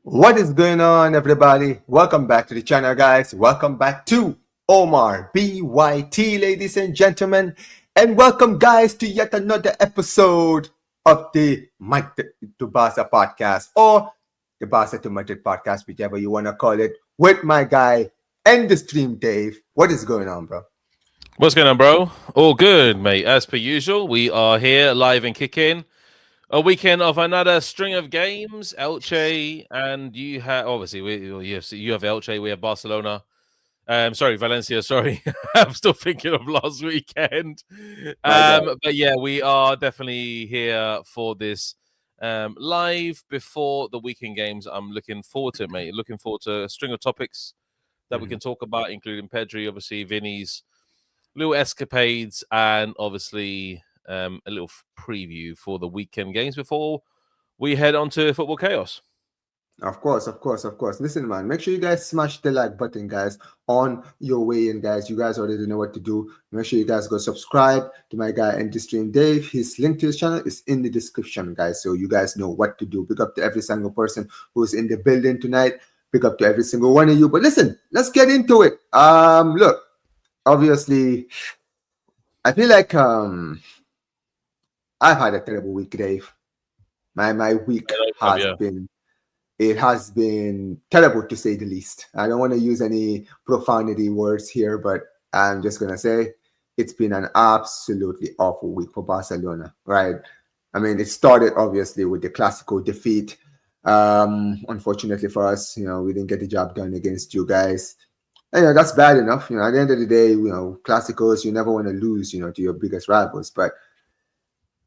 What is going on, everybody? Welcome back to the channel, guys. Welcome back to Omar BYT, ladies and gentlemen. And welcome, guys, to yet another episode of the Madrid to Barca podcast, or the Barca to Madrid podcast, whichever you want to call it, with my guy and the stream, Dave. What is going on, bro? What's going on, bro? All good, mate. As per usual, we are here live and kicking. A weekend of another string of games. Elche, and you have obviously you have Elche. We have Barcelona. Sorry, Valencia. Sorry, I'm still thinking of last weekend. My bad. But yeah, we are definitely here for this live before the weekend games. I'm looking forward to it, mate. Looking forward to a string of topics that we can talk about, including Pedri, obviously, Vinny's little escapades, and obviously a little preview for the weekend games before we head on to football chaos. Of course, of course, of course. Listen, man, make sure you guys smash the like button, guys, on your way in, guys. You guys already know what to do. Make sure you guys go subscribe to my guy and the stream, Dave. His link to his channel is in the description, guys, so you guys know what to do. Big up to every single person who's in the building tonight. Big up to every single one of you. But listen, let's get into it. Look, obviously, I feel like I've had a terrible week, Dave. My week has been terrible, to say the least. I don't want to use any profanity words here, but I'm just going to say it's been an absolutely awful week for Barcelona, right? I mean, it started obviously with the classical defeat. Unfortunately for us, we didn't get the job done against you guys. And, that's bad enough. At the end of the day, classicals, you never want to lose, to your biggest rivals. But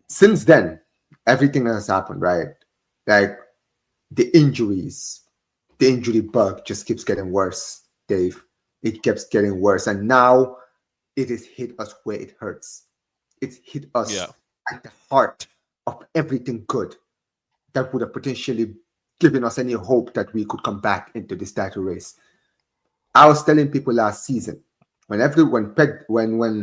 since then, everything has happened, right? Like, the injury bug just keeps getting worse, Dave. It keeps getting worse. And now it has hit us where it hurts. It's hit us at the heart of everything good that would have potentially given us any hope that we could come back into this title race. I was telling people last season, when Yamal,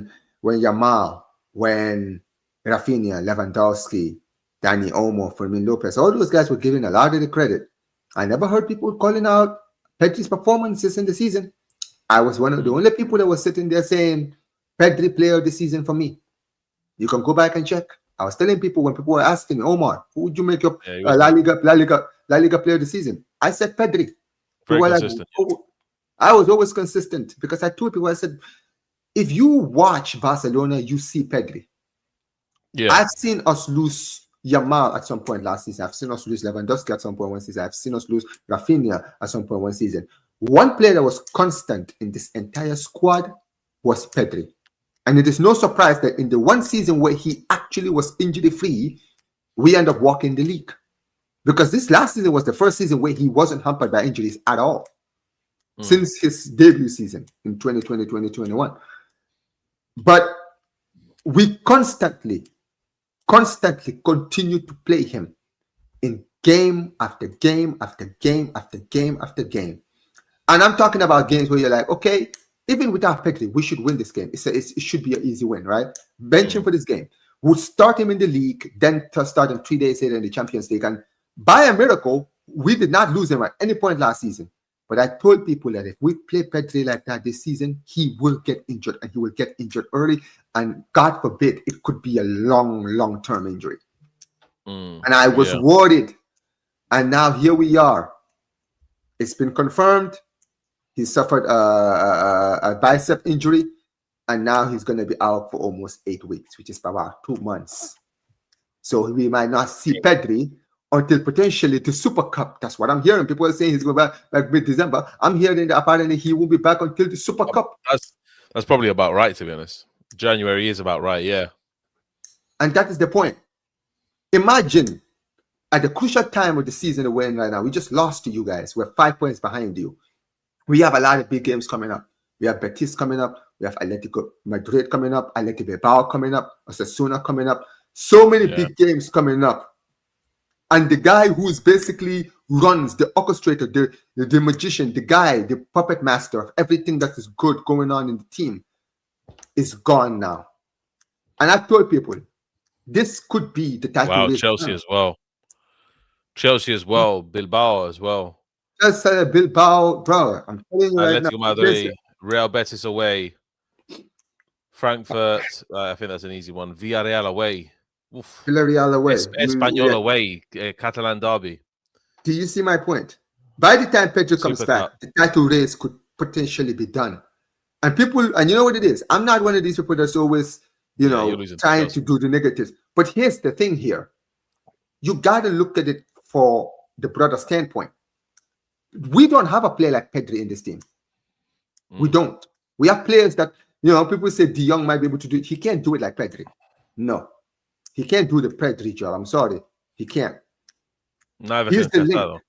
when Rafinha, Lewandowski, Danny Olmo, Fermin Lopez, all those guys were giving a lot of the credit. I never heard people calling out Pedri's performances in the season. I was one of the only people that was sitting there saying, Pedri player of the season for me. You can go back and check. I was telling people when people were asking me, Omar, who would you make your La Liga player of the season? I said Pedri. Very consistent. I was always consistent because I told people, I said, if you watch Barcelona, you see Pedri. Yeah. I've seen us lose Yamal at some point last season. I've seen us lose Lewandowski at some point one season. I've seen us lose Rafinha at some point one season. One player that was constant in this entire squad was Pedri. And it is no surprise that in the one season where he actually was injury-free, we end up walking the league. Because this last season was the first season where he wasn't hampered by injuries at all. Since his debut season in 2020-2021. But we constantly continue to play him in game after game after game after game after game. And I'm talking about games where you're like, okay, even without Pedri, we should win this game. It should be an easy win, right? Bench him for this game. We'll start him in the league, then start him 3 days later in the Champions League. And by a miracle, we did not lose him at any point last season. But I told people that if we play Pedri like that this season, he will get injured, and he will get injured early. And God forbid, it could be a long-term injury. And I was worried. And now here we are. It's been confirmed. He suffered a bicep injury. And now he's going to be out for almost 8 weeks, which is about 2 months. So we might not see Pedri until potentially the Super Cup. That's what I'm hearing. People are saying he's going back like mid-December. I'm hearing that apparently he won't be back until the Super Cup. That's probably about right, to be honest. January is about right, yeah. And that is the point. Imagine at the crucial time of the season we're in right now, we just lost to you guys. We're 5 points behind you. We have a lot of big games coming up. We have Betis coming up. We have Atletico Madrid coming up. Atletico Bilbao coming up. Osasuna coming up. So many big games coming up. And the guy who's basically runs, the orchestrator, the magician, the guy, the puppet master of everything that is good going on in the team is gone now. And I've told people, this could be the title race. Chelsea as well. Bilbao as well. Just Bilbao, bro. I'm telling you right now. Atletico Madrid, Real Betis away, Frankfurt. I think that's an easy one. Villarreal away. Oof. Villarreal away. Espanyol away. Catalan derby. Do you see my point? By the time Pedri comes Super back, Cup. the title race could potentially be done. And people, and you know what it is? I'm not one of these people that's always, trying to do the negatives. But here's the thing here. You got to look at it for the broader standpoint. We don't have a player like Pedri in this team. We don't. We have players that, people say De Jong might be able to do it. He can't do it like Pedri. No. He can't do the Pedri job. I'm sorry. He can't. Here's the link.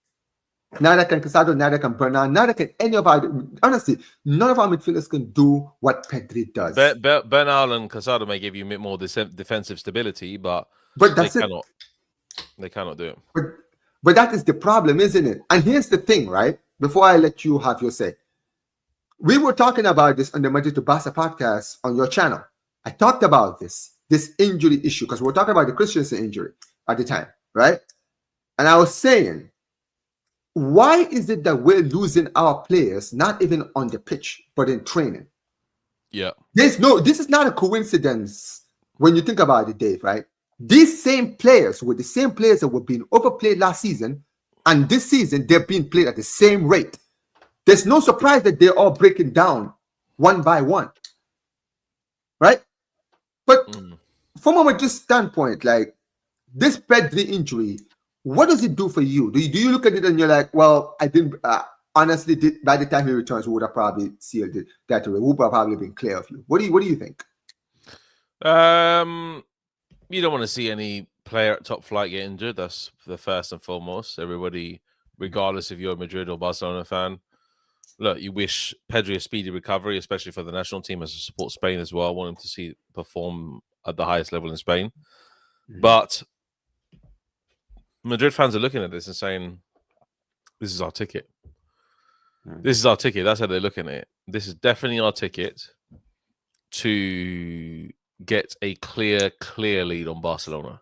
Neither can Casado, neither can Bernard, neither can any of our... Honestly, none of our midfielders can do what Pedri does. Bernal and Casado may give you a bit more defensive stability, but that's they cannot do it. But that is the problem, isn't it? And here's the thing, right? Before I let you have your say. We were talking about this on the Madrid to Barca podcast on your channel. I talked about this injury issue, because we were talking about the Christensen injury at the time, right? And I was saying, why is it that we're losing our players, not even on the pitch, but in training? Yeah. This is not a coincidence when you think about it, Dave, right? These same players were the same players that were being overplayed last season, and this season they're being played at the same rate. There's no surprise that they're all breaking down one by one, right? But from a Madrid standpoint, like this Pedri injury, what does it do for you? Do you look at it and you're like, well, I didn't honestly, by the time he returns, we would have probably sealed it that way. We would have probably been clear of you. What do you think? You don't want to see any player at top flight get injured. That's the first and foremost. Everybody, regardless if you're a Madrid or Barcelona fan, look, you wish Pedri a speedy recovery, especially for the national team as a support Spain as well. I want him to see perform at the highest level in Spain. But Madrid fans are looking at this and saying, this is our ticket. This is our ticket. That's how they're looking at it. This is definitely our ticket to get a clear lead on Barcelona.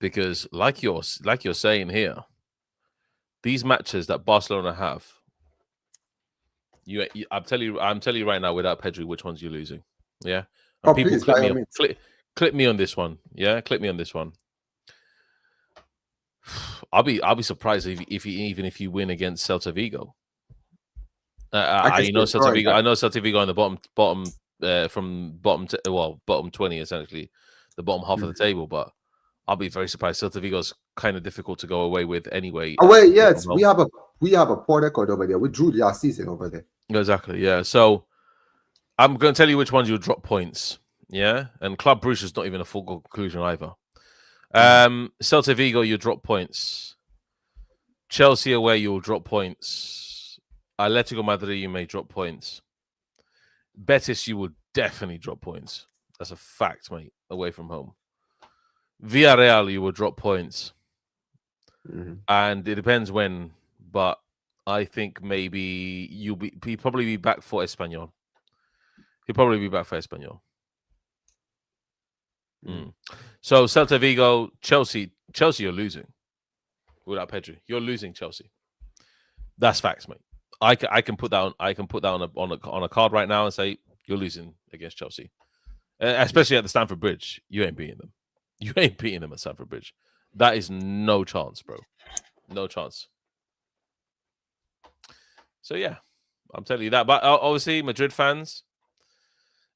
Because like you're saying here, these matches that Barcelona have, I'm telling you right now, without Pedri, which ones you're losing. Yeah. And people clip me on this one. Yeah, clip me on this one. I'll be surprised if you win against Celta Vigo. I know Celta Vigo on the bottom from bottom 20 essentially, the bottom half of the table. But I'll be very surprised. Celta Vigo's kind of difficult to go away with anyway. Away, yes, we have a poor record over there. We drew last season over there. Exactly, yeah. So I'm going to tell you which ones you'll drop points. Yeah, and Club Brugge is not even a full conclusion either. Celta Vigo, you drop points. Chelsea away, you'll drop points. Atletico Madrid, you may drop points. Betis, you will definitely drop points. That's a fact, mate. Away from home. Villarreal, you will drop points. And it depends when, but I think maybe he'll probably be back for Espanyol. He'll probably be back for Espanyol. So Celta Vigo, Chelsea, you're losing without Pedri. You're losing Chelsea. That's facts, mate. I can put that on a card right now and say you're losing against Chelsea, especially at the Stamford Bridge. You ain't beating them. You ain't beating them at Stamford Bridge. That is no chance, bro. No chance. So yeah, I'm telling you that. But obviously, Madrid fans,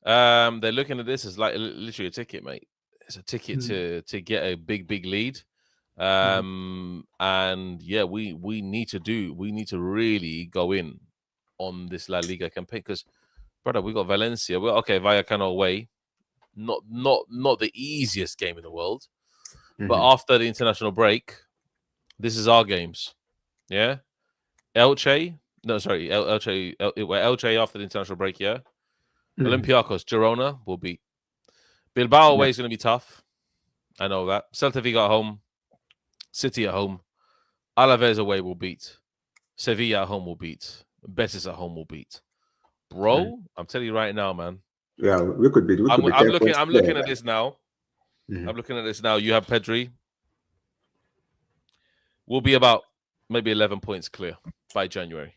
they're looking at this as like literally a ticket, mate. It's a ticket to get a big lead. And yeah, we need to really go in on this La Liga campaign because, brother, we got Valencia. Well, okay, Vallecano away, not the easiest game in the world, but after the international break, this is our games. Yeah, Elche after the international break. Yeah, Olympiacos, Girona will beat. Bilbao away is going to be tough. I know that. Celta Vigo at home. City at home. Alaves away will beat. Sevilla at home will beat. Betis at home will beat. Bro, I'm telling you right now, man. Yeah, we could be. I'm looking at this now. I'm looking at this now. You have Pedri. We'll be about maybe 11 points clear by January.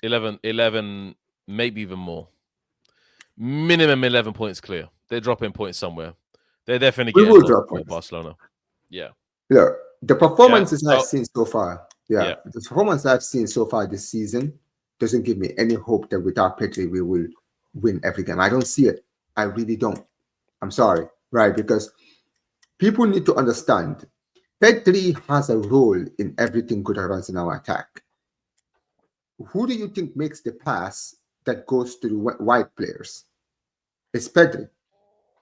11, maybe even more. Minimum 11 points clear. They're dropping points somewhere. They're definitely We getting will lost drop with points. Barcelona. Yeah. Look, the performances Yeah. I've seen so far, the performance I've seen so far this season doesn't give me any hope that without Pedri we will win every game. I don't see it. I really don't. I'm sorry, right? Because people need to understand Pedri has a role in everything good that runs in our attack. Who do you think makes the pass that goes to the wide players? It's Pedri.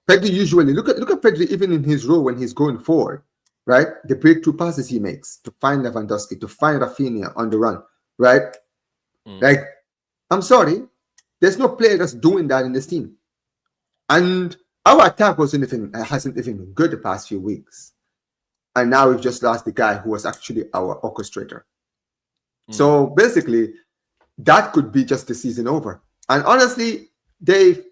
Pedri usually look at Pedri even in his role when he's going forward, right? The breakthrough passes he makes to find Lewandowski, to find Rafinha on the run, right? Like, I'm sorry, there's no player that's doing that in this team, and our attack hasn't even been good the past few weeks, and now we've just lost the guy who was actually our orchestrator. So basically, that could be just the season over. And honestly, Dave,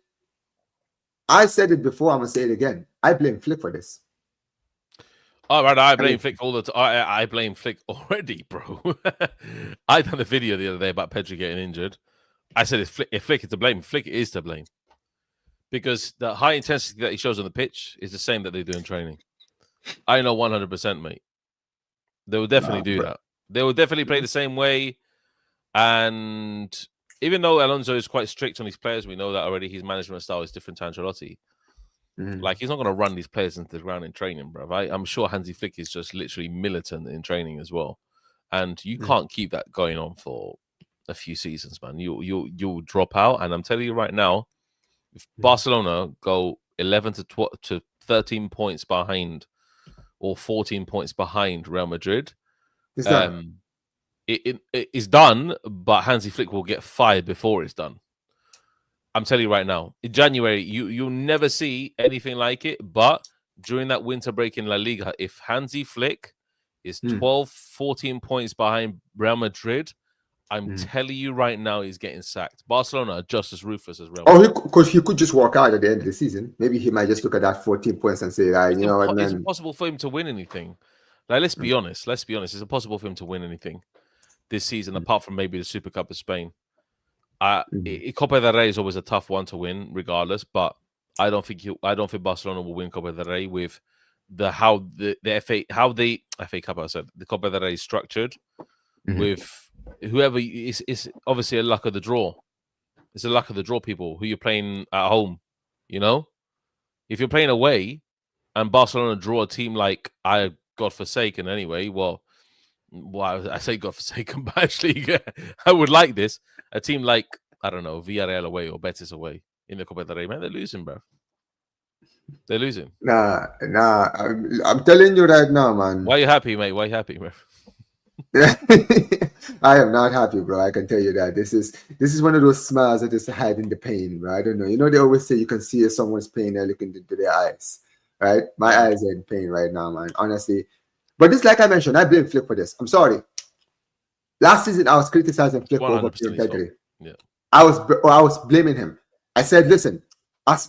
I said it before, I'm gonna say it again. I blame Flick for this. All right, I blame Flick all the time. I blame Flick already, bro. I done a video the other day about Pedri getting injured. I said if Flick is to blame, Flick is to blame. Because the high intensity that he shows on the pitch is the same that they do in training. I know 100%, mate. They will definitely do that. They will definitely play the same way. And even though Alonso is quite strict on his players, we know that already. His management style is different to Ancelotti. Like, he's not going to run these players into the ground in training, bro. I'm sure Hansi Flick is just literally militant in training as well. And you can't keep that going on for a few seasons, man. You'll drop out. And I'm telling you right now, if Barcelona go 11 to 13 points behind or 14 points behind Real Madrid, it is done, but Hansi Flick will get fired before it's done. I'm telling you right now, in January, you'll never see anything like it. But during that winter break in La Liga, if Hansi Flick is 12, 14 points behind Real Madrid, I'm telling you right now, he's getting sacked. Barcelona are just as ruthless as Real Madrid. Because he could just walk out at the end of the season. Maybe he might just look at that 14 points and say, you know what, man? It's impossible for him to win anything. Like, let's be honest. Let's be honest. It's impossible for him to win anything this season, apart from maybe the Super Cup of Spain. Copa del Rey is always a tough one to win, regardless. But I don't think Barcelona will win Copa del Rey with the FA Cup. I said the Copa del Rey is structured with whoever is obviously a luck of the draw. It's a luck of the draw, people who you're playing at home. You know, if you're playing away and Barcelona draw a team like godforsaken anyway. Well, I say godforsaken, but actually, I would like this. A team like, I don't know, Villarreal away or Betis away in the Copa del Rey, man, they're losing, bro. They're losing. Nah. I'm telling you right now, man. Why are you happy, mate? Why are you happy, bro? I am not happy, bro. I can tell you that. This is one of those smiles that is hiding the pain, bro. I don't know. You know, they always say you can see someone's pain by looking into their eyes, right? My eyes are in pain right now, man. Honestly. But this, like I mentioned, I blame Flick for this. I'm sorry. Last season, I was criticizing Flick over Pedri. Yeah. I was blaming him. I said, listen, as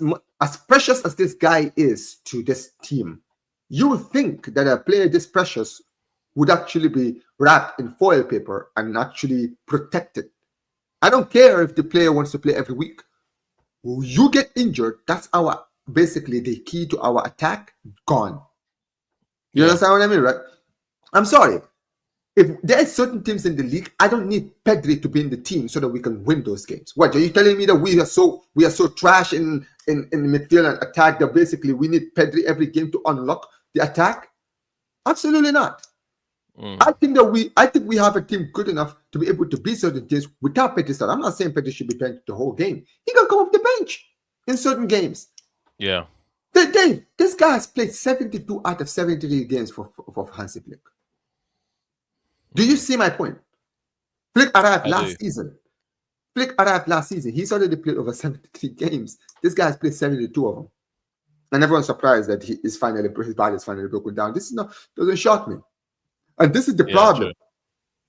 precious as this guy is to this team, you would think that a player this precious would actually be wrapped in foil paper and actually protected. I don't care if the player wants to play every week. You get injured, that's basically the key to our attack gone. You understand what I mean, right? I'm sorry. If there are certain teams in the league, I don't need Pedri to be in the team so that we can win those games. What are you telling me that we are so trash in midfield and attack that basically we need Pedri every game to unlock the attack? Absolutely not. I think we have a team good enough to be able to beat certain teams without Pedri. I'm not saying Pedri should be playing the whole game. He can come off the bench in certain games. Yeah. Dave, this guy has played 72 out of 73 games for Hansi Flick. Do you see my point? Flick arrived last season. He's already played over 73 games. This guy has played 72 of them. And everyone's surprised that his body is finally broken down. This doesn't shock me. And this is the problem. Sure.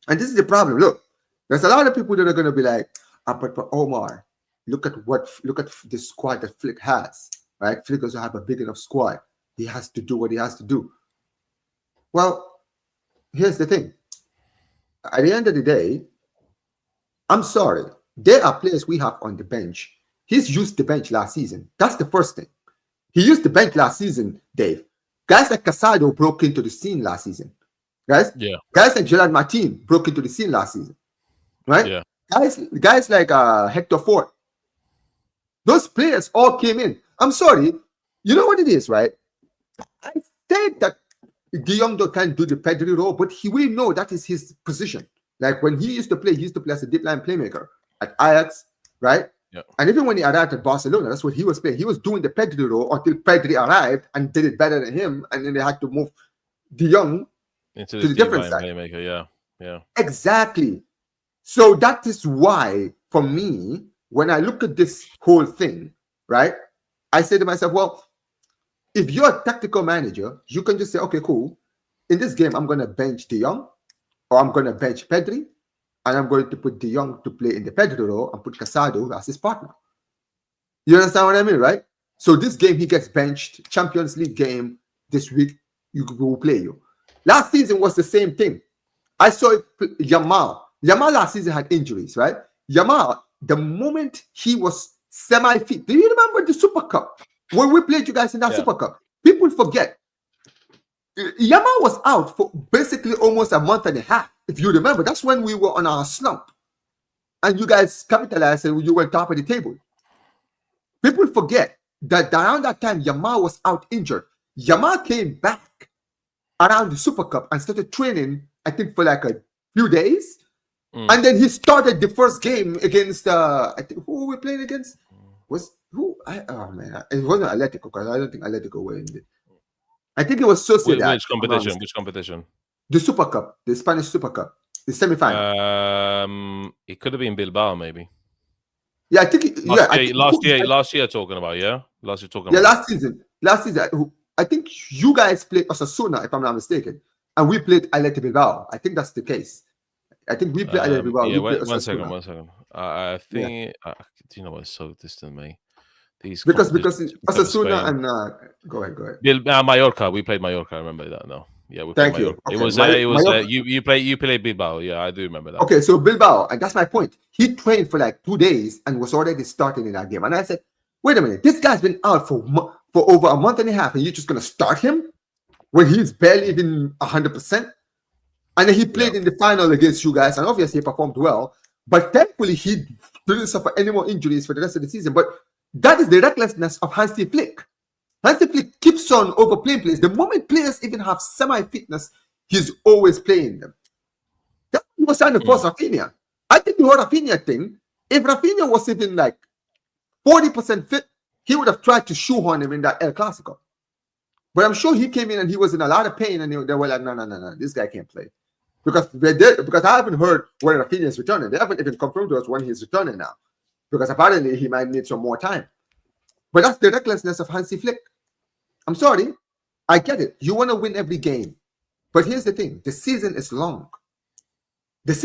And this is the problem. Look, there's a lot of people that are going to be like, but Omar, look at the squad that Flick has. Right? Flick doesn't have a big enough squad. He has to do what he has to do. Well, here's the thing. at the end of the day, I'm sorry. There are players we have on the bench. He's used the bench last season. That's the first thing. He used the bench last season, Dave. Guys like Casado broke into the scene last season. Guys like Gerard Martin broke into the scene last season. Right? Yeah. Guys like Hector Ford. Those players all came in. I'm sorry. You know what it is, right? I said that De Jong can't do the Pedri role, but we know that is his position. Like when he used to play as a deep line playmaker at Ajax, right? Yeah. And even when he arrived at Barcelona, that's what he was playing. He was doing the Pedri role until Pedri arrived and did it better than him, and then they had to move De Jong into to the different side. Playmaker, yeah. Exactly. So that is why, for me, when I look at this whole thing, right, I say to myself, well, if you're a tactical manager, you can just say, okay, cool. In this game, I'm going to bench De Jong, or I'm going to bench Pedri, and I'm going to put De Jong to play in the Pedri role and put Casado as his partner. You understand what I mean, right? So this game, he gets benched. Champions League game this week, you will play you. Last season was the same thing. I saw Yamal. Yamal last season had injuries, right? Yamal, the moment he was semi-fit, do you remember the Super Cup? When we played you guys in that Super Cup, people forget. Yamal was out for basically almost a month and a half. If you remember, that's when we were on our slump. And you guys capitalized and you were top of the table. People forget that around that time, Yamal was out injured. Yamal came back around the Super Cup and started training, I think, for like a few days. And then he started the first game against, I think, who were we playing against? It wasn't Atletico, because I don't think Atletico were in it. I think it was Sociedad. Which competition? The Super Cup, the Spanish Super Cup, the semi-final. It could have been Bilbao, maybe. Yeah, I think. Last year talking about, yeah? Last season. I think you guys played Osasuna, if I'm not mistaken. And we played Athletic Bilbao. I think that's the case. I think we played Athletic Bilbao. Yeah, one second. I think, do you know what's so distant, mate? Because Osasuna and go ahead. Mallorca, we played Mallorca. I remember that now. Yeah, we played Mallorca. Okay. You played Bilbao. Yeah, I do remember that. Okay, so Bilbao, and that's my point. He trained for like 2 days and was already starting in that game. And I said, wait a minute, this guy's been out for over a month and a half, and you're just gonna start him when he's barely even 100%. And then he played in the final against you guys, and obviously he performed well. But thankfully, he didn't suffer any more injuries for the rest of the season. But that is the recklessness of Hansi Flick. Hansi Flick keeps on overplaying players. The moment players even have semi-fitness, he's always playing them. That's what he was trying to force Rafinha. I think the whole Rafinha thing, if Rafinha was even like 40% fit, he would have tried to shoehorn him in that El Clasico. But I'm sure he came in and he was in a lot of pain, and they were like, no, this guy can't play. Because I haven't heard when Rafinha is returning. They haven't even confirmed to us when he's returning now. Because apparently he might need some more time. But that's the recklessness of Hansi Flick. I'm sorry. I get it. You want to win every game. But here's the thing. The season is long. There's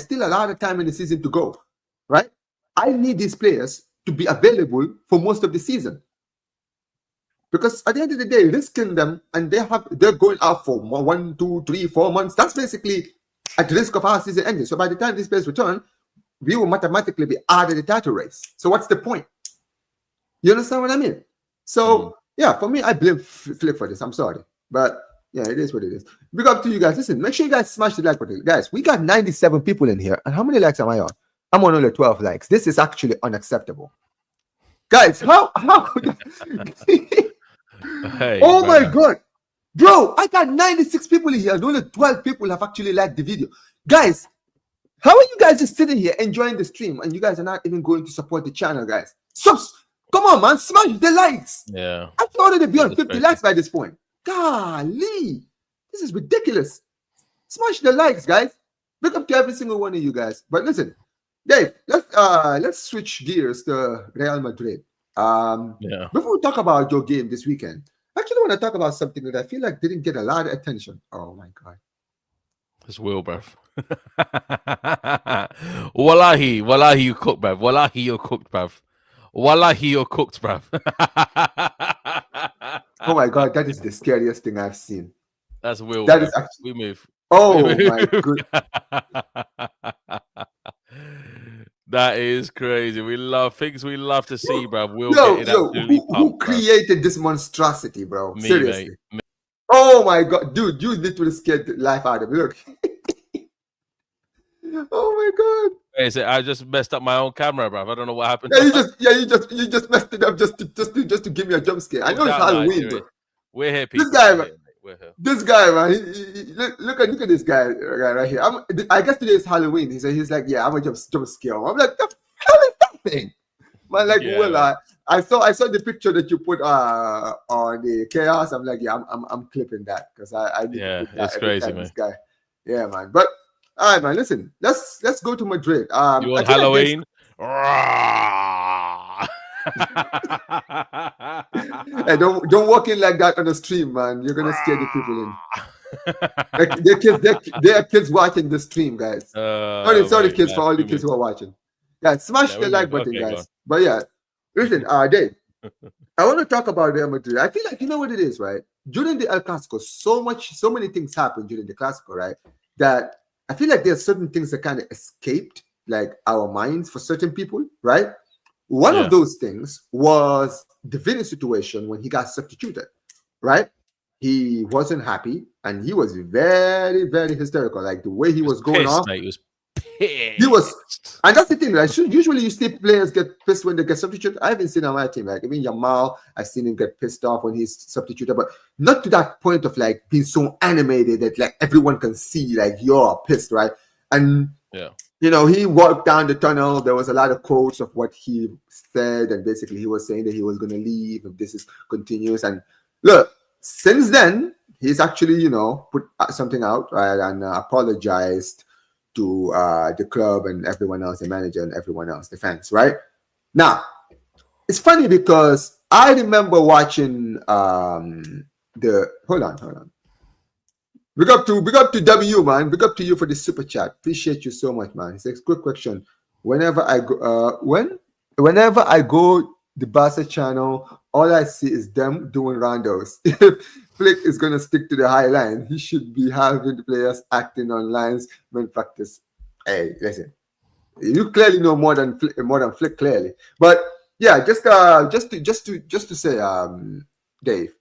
still a lot of time in the season to go. Right? I need these players to be available for most of the season. Because at the end of the day, risking them, and they're going out for 1, 2, 3, 4 months. That's basically at risk of our season ending. So by the time these players return, we will mathematically be out of the title race. So what's the point? You understand what I mean? So yeah, for me, I blame Flick for this. I'm sorry, but yeah, it is what it is. Big up to you guys. Listen, make sure you guys smash the like button, guys. We got 97 people in here, and how many likes am I on? I'm on only 12 likes. This is actually unacceptable, guys. How? Hey, oh my god, bro! I got 96 people in here, and only 12 people have actually liked the video, guys. How are you guys just sitting here enjoying the stream, and you guys are not even going to support the channel, guys? Come on, man, smash the likes. Yeah, I thought it'd be on 50 likes by this point. Golly, this is ridiculous. Smash the likes, guys. Look up to every single one of you guys. But listen, Dave, let's switch gears to Real Madrid. Before we talk about your game this weekend, I actually want to talk about something that I feel like didn't get a lot of attention. Oh my god. It's Will, bruv. Wallahi, you cooked, bruv. Wallahi, you're cooked, bruv. Wallahi, you're cooked, bruv. Oh my god, that is the scariest thing I've seen. That's Will. That is actually, we move. Oh my good. That is crazy. We love things we love to see, bro. We'll Yo, get it yo, absolutely who pumped, bro. created this monstrosity, bro? Me, mate. Seriously. Oh my god, dude, you literally scared the life out of me. Look. Oh my god. Hey, so I just messed up my own camera, bro. I don't know what happened. You just messed it up just to give me a jump scare. I know it's Halloween, bro. We're here, people. This guy, man. We're here. This guy, man. Look at this guy right here. I guess today is Halloween. He's like, yeah, I'm gonna jump scare him. I'm like, the hell is that thing? Man, like, Yeah, well, man. I saw the picture that you put on the chaos. I'm like, yeah, I'm clipping that because I need to put that it's crazy, man. This guy, yeah, man. But all right, man. Listen, let's go to Madrid. You want Halloween? Hey, don't walk in like that on the stream, man. You're gonna scare the people in. There are kids watching the stream, guys. Sorry, kids, for all the kids who are watching. Guys, smash the like button, guys. But yeah, listen, Dave, I want to talk about Real Madrid. I feel like, you know what it is, right? During the El Clasico, so many things happened during the Clasico, right? That I feel like there are certain things that kind of escaped like our minds for certain people, right? One of those things was the Vinicius situation when he got substituted, right? He wasn't happy and he was very, very hysterical. Like the way he was going pissed, off. Mate, he was pissed. He was, and that's the thing, right? Usually you see players get pissed when they get substituted. I haven't seen on my team, like even Yamal, I've seen him get pissed off when he's substituted, but not to that point of like being so animated that like everyone can see like you're pissed, right? And you know, he walked down the tunnel. There was a lot of quotes of what he said, and basically he was saying that he was going to leave if this is continuous. And look, since then, he's actually, you know, put something out, right, and apologized to the club and everyone else, the manager and everyone else, the fans, right? Now, it's funny because I remember watching hold on. Big up to W, man. Big up to you for the super chat. Appreciate you so much, man. It's a quick question. Whenever I go the Barca channel, all I see is them doing rondos. If Flick is gonna stick to the high line, he should be having the players acting on lines when practice. Hey, listen, you clearly know more than Flick, clearly. But yeah, just to say, Dave.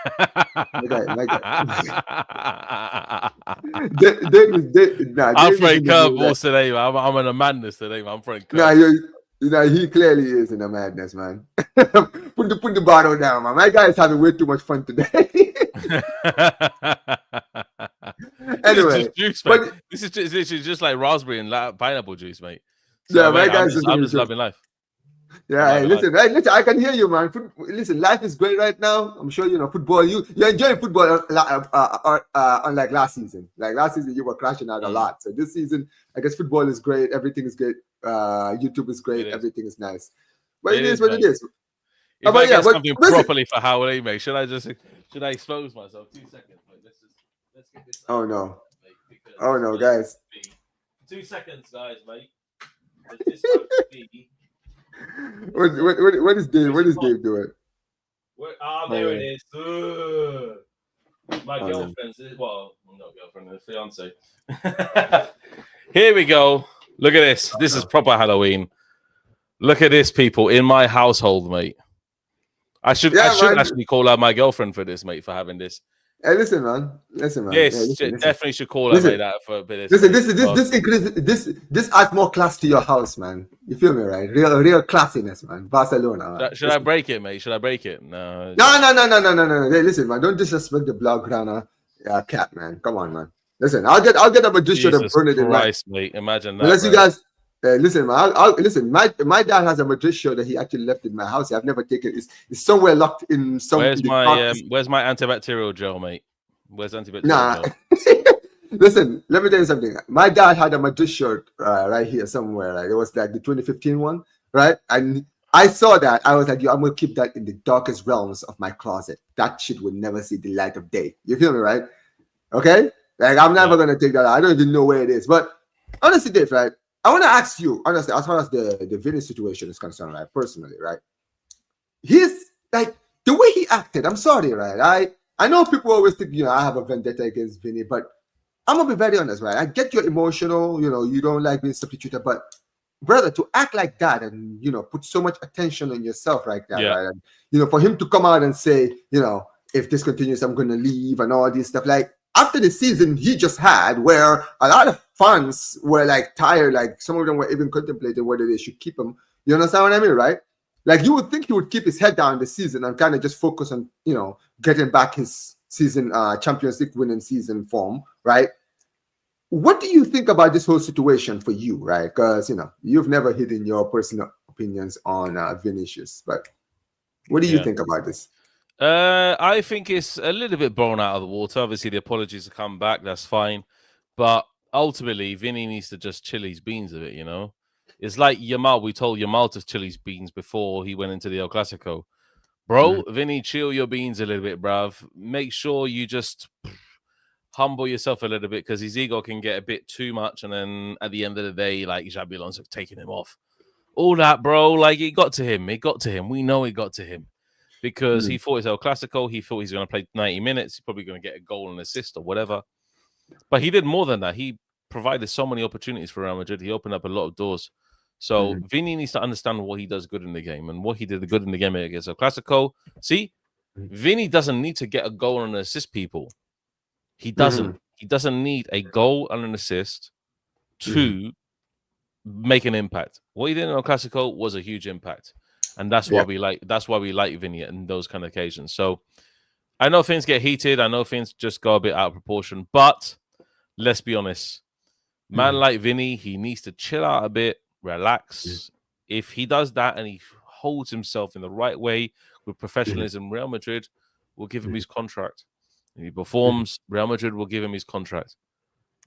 My guy. I'm throwing curveballs today, man. I'm in a madness today, man. I'm throwing curveballs. He clearly is in a madness, man. put the bottle down, man. My guy is having way too much fun today. Anyway, this is literally just like raspberry and pineapple juice, mate. So, yeah, my guy's I'm just loving life. Yeah, hey, listen, I can hear you, man. Listen, life is great right now. I'm sure you know football. You're enjoying football, unlike last season. Like last season, you were crashing out a lot. So this season, I guess football is great. Everything is great. YouTube is great. Everything is nice. But it is what it is. If I get something properly for Howard, mate, should I expose myself? 2 seconds, mate. Let's get this. Oh no! Oh no, guys. 2 seconds, guys, mate. This has to be. What is Dave doing? There it is. My girlfriend's not girlfriend, her fiance. Here we go. Look at this. This is proper Halloween. Look at this, people, in my household, mate. I should actually call her my girlfriend for this, mate, for having this. Hey, listen, man. Listen. Yes, definitely should call her mate that for a bit. Listen, this adds more class to your house, man. You feel me, right? Real classiness, man. Barcelona. Man. Should I break it, mate? Should I break it? No. Hey, listen, man. Don't disrespect the Blaugrana cat, man. Come on, man. Listen, I'll get a Madrid and burn it in Christ, mate. Imagine that. Unless you guys. Listen, man. Listen. My dad has a Madrid shirt that he actually left in my house. I've never taken it. It's somewhere locked in some. Where's my antibacterial gel, mate? Where's antibacterial gel? Listen, let me tell you something. My dad had a Madrid shirt right here somewhere. Right? It was like the 2015 one, right? And I saw that. I was like, I'm gonna keep that in the darkest realms of my closet. That shit will never see the light of day. You feel me, right? Okay. Like I'm never gonna take that out. I don't even know where it is. But honestly, Dave, right? I want to ask you, honestly, as far as the Vinicius situation is concerned, right? Personally, right? He's like the way he acted. I'm sorry, right? I know people always think, I have a vendetta against Vinny, but I'm going to be very honest, right? I get you're emotional, you don't like being substituted, but brother, to act like that and, put so much attention on yourself like that, right? And, for him to come out and say, if this continues, I'm going to leave and all this stuff. Like, after the season he just had, where a lot of fans were like tired, like some of them were even contemplating whether they should keep him. You understand what I mean, right? Like, you would think he would keep his head down this season and kind of just focus on, getting back his season, Champions League winning season form, right? What do you think about this whole situation for you, right? Because, you've never hidden your personal opinions on Vinicius, but what do you think about this? I think it's a little bit blown out of the water. Obviously, the apologies have come back. That's fine. But ultimately, Vinny needs to just chill his beans a bit, It's like Yamal. We told Yamal to chill his beans before he went into the El Clasico. Bro, Vinny, chill your beans a little bit, bruv. Make sure you just humble yourself a little bit, because his ego can get a bit too much. And then at the end of the day, like, Xabi Alonso taking him off. All that, bro, like, it got to him. It got to him. We know it got to him. Because he thought it's El Clasico. He thought he's going to play 90 minutes. He's probably going to get a goal and assist or whatever. But he did more than that. He provided so many opportunities for Real Madrid. He opened up a lot of doors. So Vinny needs to understand what he does good in the game and what he did good in the game against El Clasico. See, Vinny doesn't need to get a goal and assist, people. He doesn't. He doesn't need a goal and an assist to make an impact. What he did in El Clasico was a huge impact. And that's why we like Vinny in those kind of occasions. So I know things get heated. I know things just go a bit out of proportion. But let's be honest. Man like Vinny, he needs to chill out a bit, relax. If he does that and he holds himself in the right way with professionalism, Real Madrid will give him his contract. If he performs, Real Madrid will give him his contract.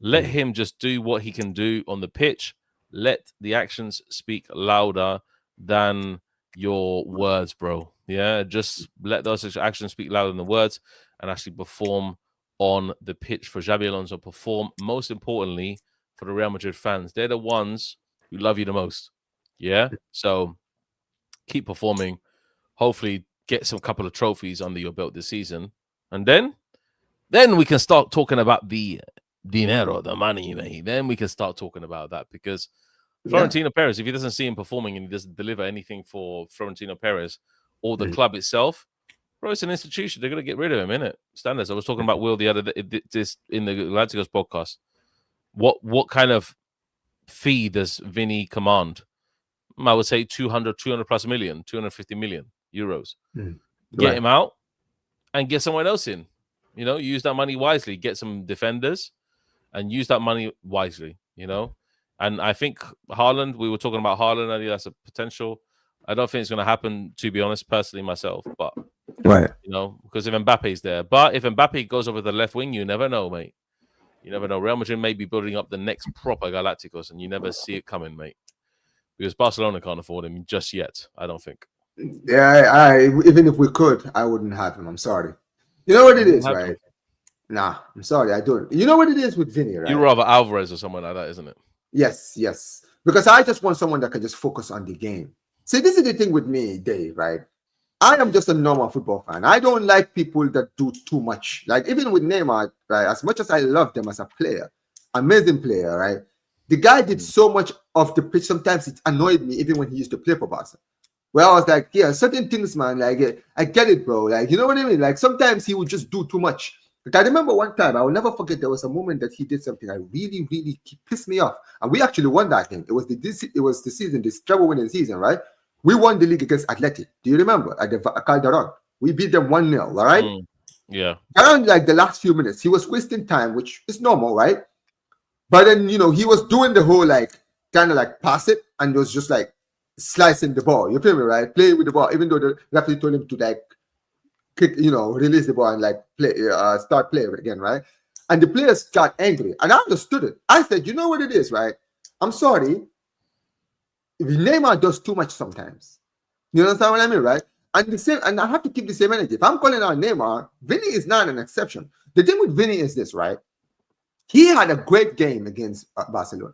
Let him just do what he can do on the pitch. Let the actions speak louder than your words, bro. Yeah, just let those actions speak louder than the words and actually perform on the pitch for Xabi Alonso. Perform, most importantly, for the Real Madrid fans. They're the ones who love you the most. Yeah, so keep performing. Hopefully, get some couple of trophies under your belt this season, and then we can start talking about the dinero, the money, mate. Then we can start talking about that, because Florentino Perez, if he doesn't see him performing and he doesn't deliver anything for Florentino Perez or the club itself, bro, it's an institution. They're going to get rid of him, innit? Standards. I was talking about Will the other day, this in the Galacticos podcast. What kind of fee does Vinny command? I would say 200 plus million, 250 million euros. Get him out and get someone else in. Use that money wisely. Get some defenders and use that money wisely, And I think Haaland, we were talking about Haaland earlier, that's a potential. I don't think it's going to happen, to be honest, personally myself. But, because if Mbappe's there. But if Mbappe goes over the left wing, you never know, mate. You never know. Real Madrid may be building up the next proper Galacticos, and you never see it coming, mate. Because Barcelona can't afford him just yet, I don't think. Yeah, even if we could, I wouldn't have him. I'm sorry. You know what it is, right? Nah, I'm sorry, I don't. You know what it is with Vinny, right? You'd rather Alvarez or someone like that, isn't it? Yes. Because I just want someone that can just focus on the game. See, this is the thing with me, Dave, right? I am just a normal football fan. I don't like people that do too much. Like, even with Neymar, right? As much as I love them as a player, amazing player, right? The guy did so much of the pitch. Sometimes it annoyed me, even when he used to play for Barca. Well, I was like, yeah, certain things, man, like, I get it, bro. Like, you know what I mean? Like, sometimes he would just do too much. But I remember one time, I will never forget, there was a moment that he did something that really, really pissed me off. And we actually won that game. It was the season, this treble-winning season, right? We won the league against Athletic. Do you remember? At the Calderon. We beat them 1-0, all right? Yeah. Around like the last few minutes, he was wasting time, which is normal, right? But then, he was doing the whole, like, kind of like pass it, and it was just like slicing the ball. You feel me, right? Playing with the ball, even though the referee told him to, like, kick, release the ball and, like, play, start playing again, right? And the players got angry, and I understood it. I said, you know what it is, right? I'm sorry. Neymar does too much sometimes. You understand what I mean, right? And I have to keep the same energy. If I'm calling out Neymar, Vinny is not an exception. The thing with Vinny is this, right? He had a great game against Barcelona.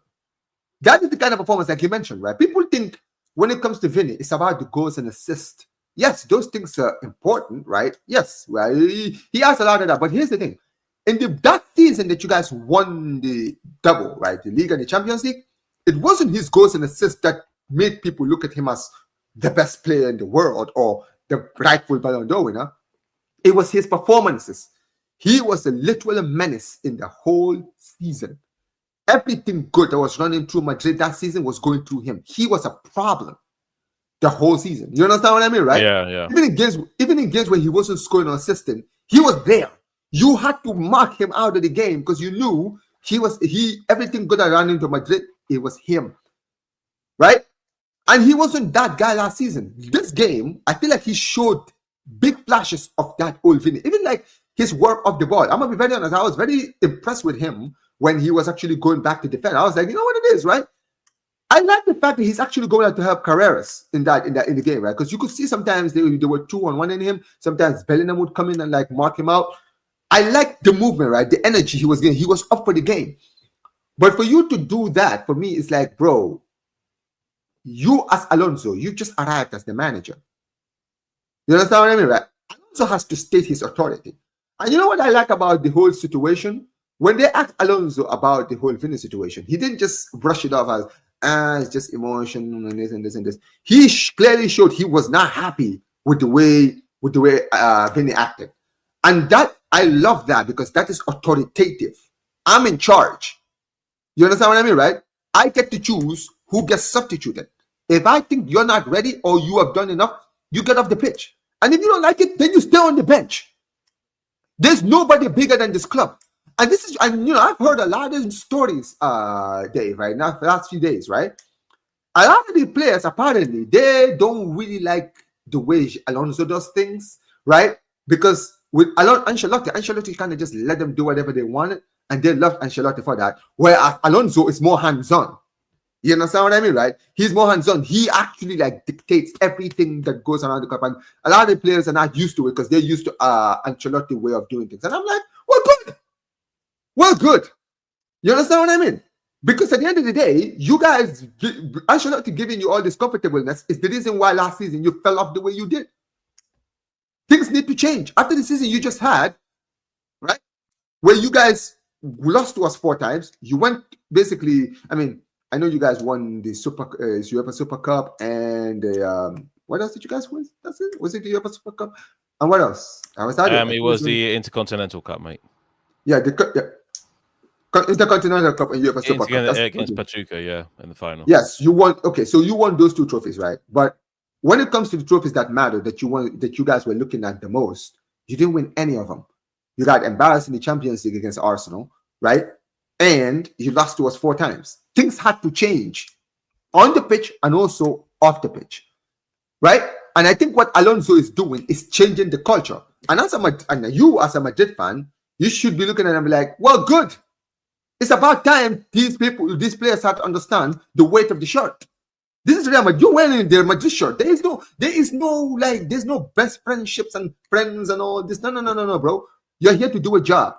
That is the kind of performance, like you mentioned, right? People think when it comes to Vinny, it's about the goals and assists. Yes, those things are important, right? Yes, well, he has a lot of that. But here's the thing: in that season that you guys won the double, right, the league and the Champions League, it wasn't his goals and assists that made people look at him as the best player in the world or the rightful Ballon d'Or winner. It was his performances. He was a literal menace in the whole season. Everything good that was running through Madrid that season was going through him. He was a problem the whole season. You understand what I mean, right? Yeah. Even in games where he wasn't scoring or assisting, he was there. You had to mark him out of the game because you knew everything good that ran into Madrid, it was him. Right? And he wasn't that guy last season. This game, I feel like he showed big flashes of that old Vinny. Even like his work off the ball. I'm gonna be very honest. I was very impressed with him when he was actually going back to defend. I was like, you know what it is, right? I like the fact that he's actually going out to help Carreras in the game, right? Because you could see sometimes they were 2-on-1 in him. Sometimes Bellingham would come in and like mark him out. I like the movement, right? The energy he was getting. He was up for the game. But for you to do that, for me, it's like, bro, you as Alonso, you just arrived as the manager. You understand what I mean, right? Alonso has to state his authority. And you know what I like about the whole situation? When they asked Alonso about the whole Vinny situation, he didn't just brush it off as it's just emotion and this and this and this. He clearly showed he was not happy with the way Vinny acted. And that, I love that because that is authoritative. I'm in charge. You understand what I mean, right? I get to choose who gets substituted. If I think you're not ready or you have done enough, you get off the pitch. And if you don't like it, then you stay on the bench. There's nobody bigger than this club. And I've heard a lot of stories, Dave, right now, the last few days, right? A lot of the players, apparently, they don't really like the way Alonso does things, right? Because with Ancelotti kind of just let them do whatever they wanted, and they loved Ancelotti for that. Whereas Alonso is more hands-on. You understand what I mean, right? He's more hands-on. He actually like dictates everything that goes around the club. And a lot of the players are not used to it because they're used to Ancelotti way of doing things. And I'm like, well, good. Well, good. You understand what I mean? Because at the end of the day, you guys, Ancelotti giving you all this comfortableness is the reason why last season you fell off the way you did. Things need to change. After the season you just had, right, where you guys lost to us 4 times, you went basically, I know you guys won the UEFA Super Cup and the, what else did you guys win? That's it? Was it the UEFA Super Cup? And what else? It was the Intercontinental Cup, mate. Yeah, Intercontinental Cup and UEFA Super Cup. Against Pachuca, yeah, in the final. Yes, you won. Okay, so you won those 2 trophies, right? But when it comes to the trophies that matter, that you guys were looking at the most, you didn't win any of them. You got embarrassed in the Champions League against Arsenal, right? And you lost to us 4 times. Things had to change on the pitch and also off the pitch, right? And I think what Alonso is doing is changing the culture. And you as a Madrid fan, you should be looking at them and be like, well, good. It's about time these players have to understand the weight of the shirt. This is Real Madrid. You're wearing their Madrid shirt. There's no best friendships and friends and all this. No, bro. You're here to do a job.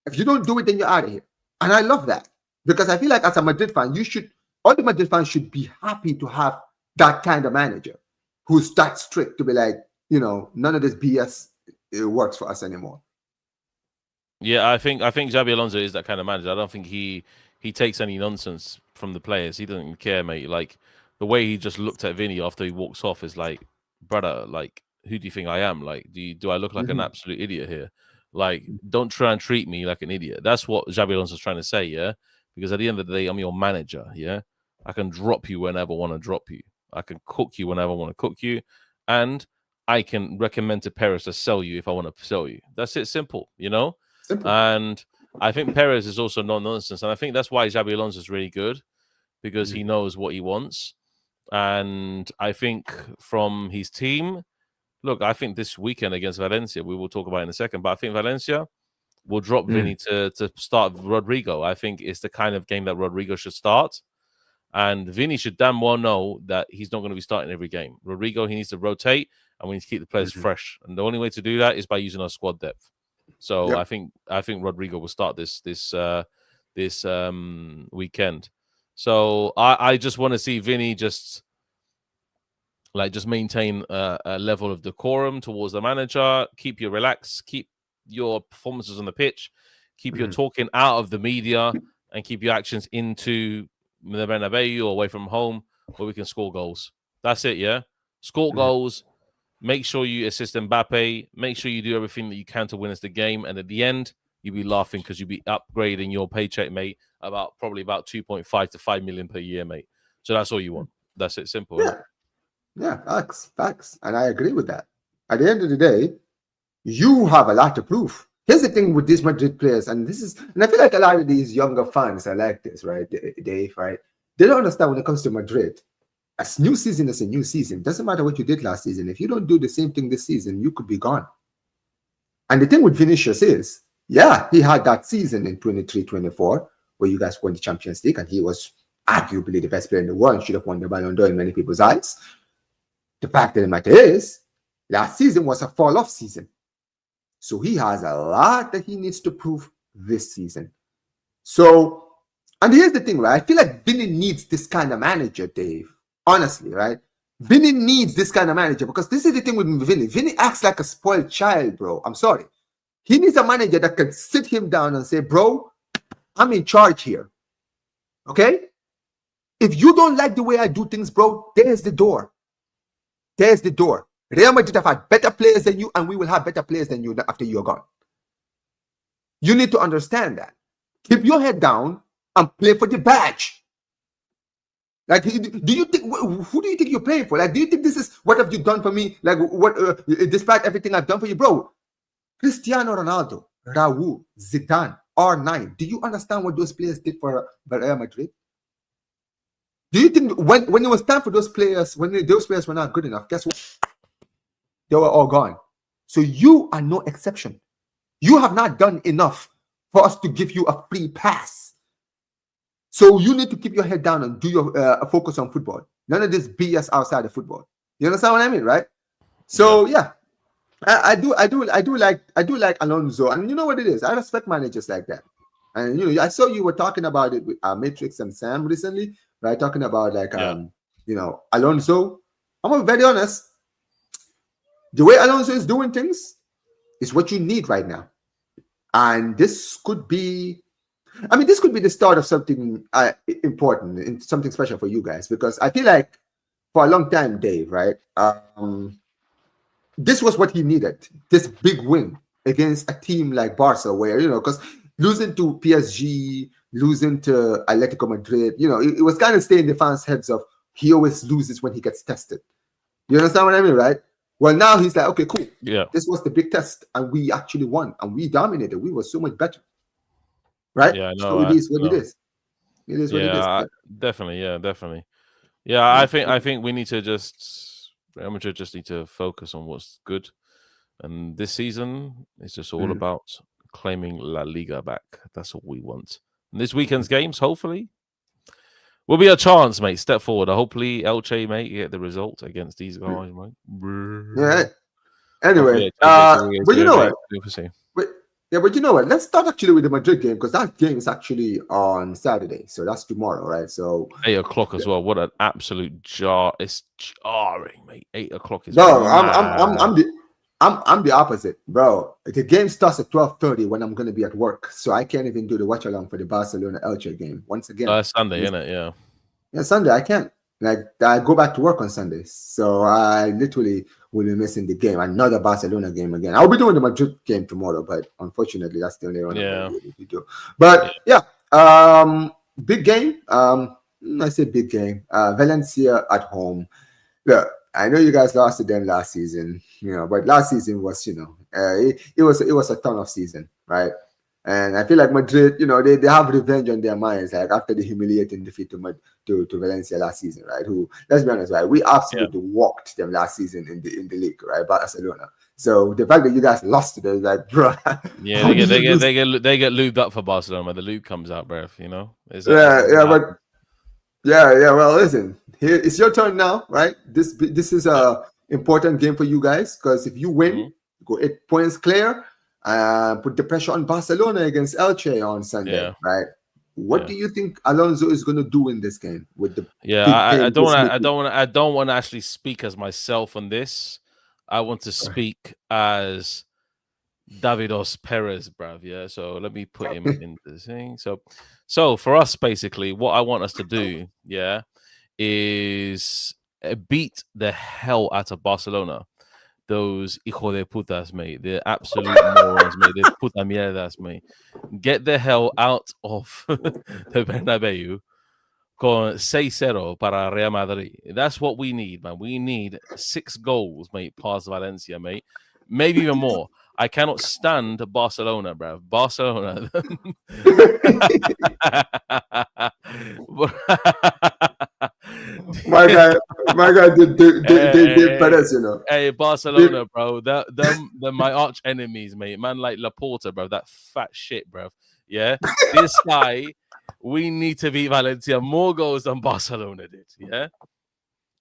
If you don't do it, then you're out of here. And I love that. Because I feel like as a Madrid fan, all the Madrid fans should be happy to have that kind of manager who's that strict to be like, none of this BS works for us anymore. Yeah, I think Xabi Alonso is that kind of manager. I don't think he takes any nonsense from the players. He doesn't care, mate. Like the way he just looked at Vinny after he walks off is like, brother, like who do you think I am? Like, do I look like an absolute idiot here? Like, don't try and treat me like an idiot. That's what Xabi Alonso's trying to say, yeah? Because at the end of the day, I'm your manager, yeah? I can drop you whenever I want to drop you. I can cook you whenever I want to cook you. And I can recommend to Perez to sell you if I want to sell you. That's it, simple, Simple. And I think Perez is also non-nonsense. And I think that's why Xabi Alonso is really good, because he knows what he wants. And I think from his team, look, I think this weekend against Valencia, we will talk about in a second, but I think Valencia will drop Vinny to start Rodrigo. I think it's the kind of game that Rodrigo should start. And Vinny should damn well know that he's not going to be starting every game. Rodrigo, he needs to rotate, and we need to keep the players fresh. And the only way to do that is by using our squad depth. So I think Rodrigo will start this weekend. So I just want to see Vinny just Like, just maintain a level of decorum towards the manager. Keep you relaxed. Keep your performances on the pitch. Keep your talking out of the media, and keep your actions into the Bernabeu or away from home, where we can score goals. That's it, yeah? Score goals. Make sure you assist Mbappe. Make sure you do everything that you can to win us the game. And at the end, you'll be laughing because you'll be upgrading your paycheck, mate, probably about 2.5 to 5 million per year, mate. So that's all you want. That's it. Simple. Yeah. Yeah, facts. And I agree with that. At the end of the day, you have a lot to prove. Here's the thing with these Madrid players, and I feel like a lot of these younger fans are like this, right, Dave, right? They don't understand when it comes to Madrid. A new season is a new season. Doesn't matter what you did last season. If you don't do the same thing this season, you could be gone. And the thing with Vinicius is, yeah, he had that season in 23-24 where you guys won the Champions League, and he was arguably the best player in the world and should have won the Ballon d'Or in many people's eyes. The fact of the matter is, last season was a fall-off season. So he has a lot that he needs to prove this season. So, and here's the thing, right? I feel like Vinny needs this kind of manager, Dave. Honestly, right? Vinny needs this kind of manager because this is the thing with Vinny. Vinny acts like a spoiled child, bro. I'm sorry. He needs a manager that can sit him down and say, bro, I'm in charge here. Okay? If you don't like the way I do things, bro, there's the door. There's the door. Real Madrid have had better players than you, and we will have better players than you after you're gone. You need to understand that. Keep your head down and play for the badge. Like, do you think, who do you think you're playing for? Like, do you think this is, what have you done for me? Like, what, despite everything I've done for you, bro? Cristiano Ronaldo, Raul, Zidane, R9. Do you understand what those players did for Real Madrid? Do you think when it was time for those players, when those players were not good enough, guess what? They were all gone. So you are no exception. You have not done enough for us to give you a free pass. So you need to keep your head down and do your focus on football. None of this BS outside of football. You understand what I mean, right? So yeah, I do like Alonso, and you know what it is. I respect managers like that. And you know, I saw you were talking about it with Matrix and Sam recently, right? Talking about like you know, Alonso. I'm gonna be very honest. The way Alonso is doing things is what you need right now, and this could be. I mean, this could be the start of something important and something special for you guys, because I feel like for a long time, Dave, right? This was what he needed. This big win against a team like Barca, where, you know, because losing to PSG, losing to Atletico Madrid, you know, it was kind of staying in the fans' heads of he always loses when he gets tested. You understand what I mean, right? Well, now he's like, okay, cool. Yeah. This was the big test, and we actually won, and we dominated. We were so much better. Right? Yeah, no, so it is what it is. It is what it is. But... definitely. Yeah, definitely. Yeah, I think we need to Real Madrid just need to focus on what's good. And this season is just all about claiming La Liga back. That's what we want. And this weekend's games, hopefully, will be a chance, mate. Step forward. Hopefully, Elche, mate, get the result against these guys, mate. Yeah. Anyway, but you know what? But you know what? Let's start actually with the Madrid game, because that game is actually on Saturday, so that's tomorrow, right? So 8 o'clock as well. What an absolute jar! It's jarring, mate. 8 o'clock is no. I'm the opposite, bro. The game starts at 12:30 when I'm gonna be at work, so I can't even do the watch along for the Barcelona Elche game. Once again, Sunday, isn't it? Yeah. Yeah, Sunday. I can't. Like, I go back to work on Sundays, so I literally will be missing the game. Another Barcelona game again. I'll be doing the Madrid game tomorrow, but unfortunately, that's the only one we do. But big game. I say big game. Valencia at home. Look, I know you guys lost to them last season, you know, but last season was, you know, it was a ton of season, right? And I feel like Madrid, you know, they have revenge on their minds, like after the humiliating defeat to Valencia last season, right? Who, let's be honest, right? We absolutely walked them last season in the league, right? Barcelona. So the fact that you guys lost to them, like, bro. Yeah, they get lubed up for Barcelona. The lube comes out, bruv. You know. Well, listen, here it's your turn now, right? This is a important game for you guys, because if you win, you go 8 points clear. Put the pressure on Barcelona against Elche on Sunday, right? What do you think Alonso is going to do in this game with the Yeah, big I game? don't want to. I don't want to actually speak as myself on this. I want to speak as Davidos Perez, bruv. Yeah, so let me put him in the thing. So for us, basically, what I want us to do, yeah, is beat the hell out of Barcelona. Those hijo de putas, mate. The absolute morons, mate. The puta mierdas, mate. Get the hell out of the Bernabeu con 6-0 para Real Madrid. That's what we need, man. We need 6 goals, mate, past Valencia, mate. Maybe even more. I cannot stand Barcelona, bruv. Barcelona. my guy did Perez, you know. Hey, Barcelona, bro. They're my arch enemies, mate. Man like Laporta, bro. That fat shit, bro. Yeah. This guy, we need to beat Valencia more goals than Barcelona did. Yeah.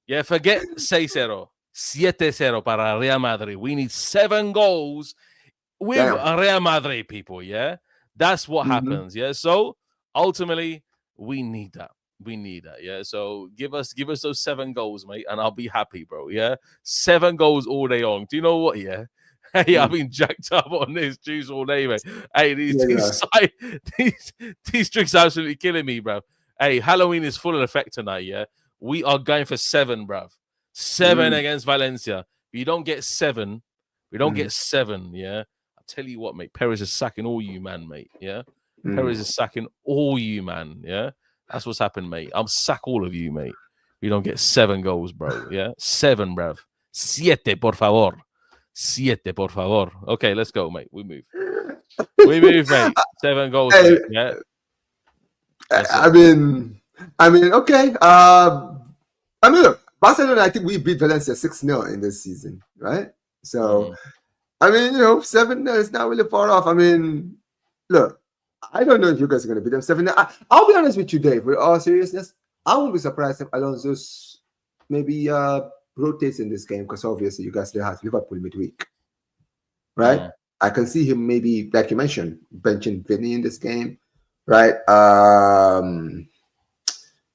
Yeah. Forget 6-0. 7-0 para Real Madrid. We need 7 goals with Real Madrid, people. Yeah. That's what happens. Yeah. So ultimately, we need that. We need that, yeah. So give us those 7 goals, mate, and I'll be happy, bro. Yeah, 7 goals all day long. Do you know what? Yeah, hey, I've been jacked up on this juice all day, mate. Hey, these drinks are absolutely killing me, bro. Hey, Halloween is full of effect tonight. Yeah, we are going for 7, bro. 7 against Valencia. If you don't get 7, we don't get 7. Yeah, I'll tell you what, mate. Perez is sacking all you, man, mate. Yeah, Perez is sacking all you, man. Yeah. That's what's happened, mate. I'll sack all of you, mate. You don't get 7 goals, bro. Yeah? 7, bruv. 7, por favor. 7, por favor. Okay, let's go, mate. We move. We move, mate. 7 goals, mate. Yeah. I mean, okay. Look, Barcelona, I think we beat Valencia 6-0 in this season, right? So, 7 is not really far off. Look, I don't know if you guys are going to beat them 7. I'll be honest with you, Dave. With all seriousness, I won't be surprised if Alonso's maybe rotates in this game because obviously you guys still have Liverpool midweek, right? I can see him maybe, like you mentioned, benching Vinny in this game, right?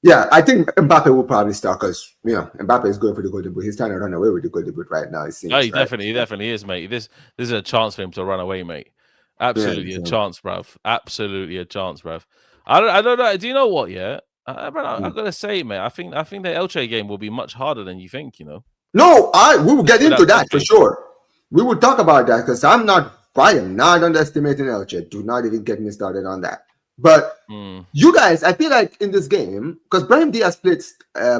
Yeah, I think Mbappe will probably start because Mbappe is going for the golden boot. He's trying to run away with the golden boot right now. It seems. Oh, he definitely is, mate. This is a chance for him to run away, mate. Absolutely a chance, bruv. Absolutely a chance, bruv. I don't know. Do you know what? Yeah, I've got to say, mate. I think the Elche game will be much harder than you think. You know. No, we will get into that for sure. We will talk about that because I am not underestimating Elche. Do not even get me started on that. But you guys, I feel like in this game, because Brahim Diaz played, I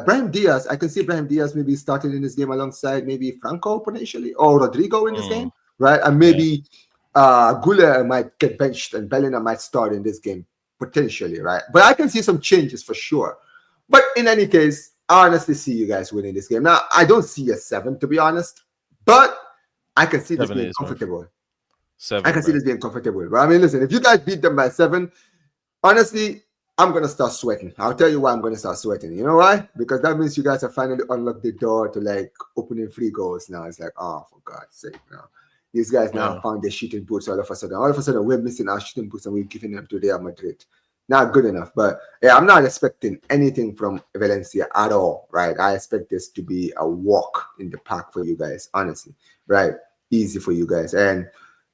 can see Brahim Diaz maybe starting in this game alongside maybe Franco potentially or Rodrigo in this game, right? And maybe Gula might get benched and Bellingham might start in this game potentially, right? But I can see some changes for sure. But in any case, I honestly see you guys winning this game. Now, I don't see a 7 to be honest, but I can see this being comfortable. 7. I can see this being comfortable. But listen, if you guys beat them by 7, honestly, I'm going to start sweating. I'll tell you why I'm going to start sweating. You know why? Because that means you guys have finally unlocked the door to like opening free goals now. It's like, oh, for God's sake, now. These guys now found their shooting boots all of a sudden. All of a sudden, we're missing our shooting boots and we're giving them to Real Madrid. Not good enough. But yeah, I'm not expecting anything from Valencia at all, right? I expect this to be a walk in the park for you guys, honestly, right? Easy for you guys. And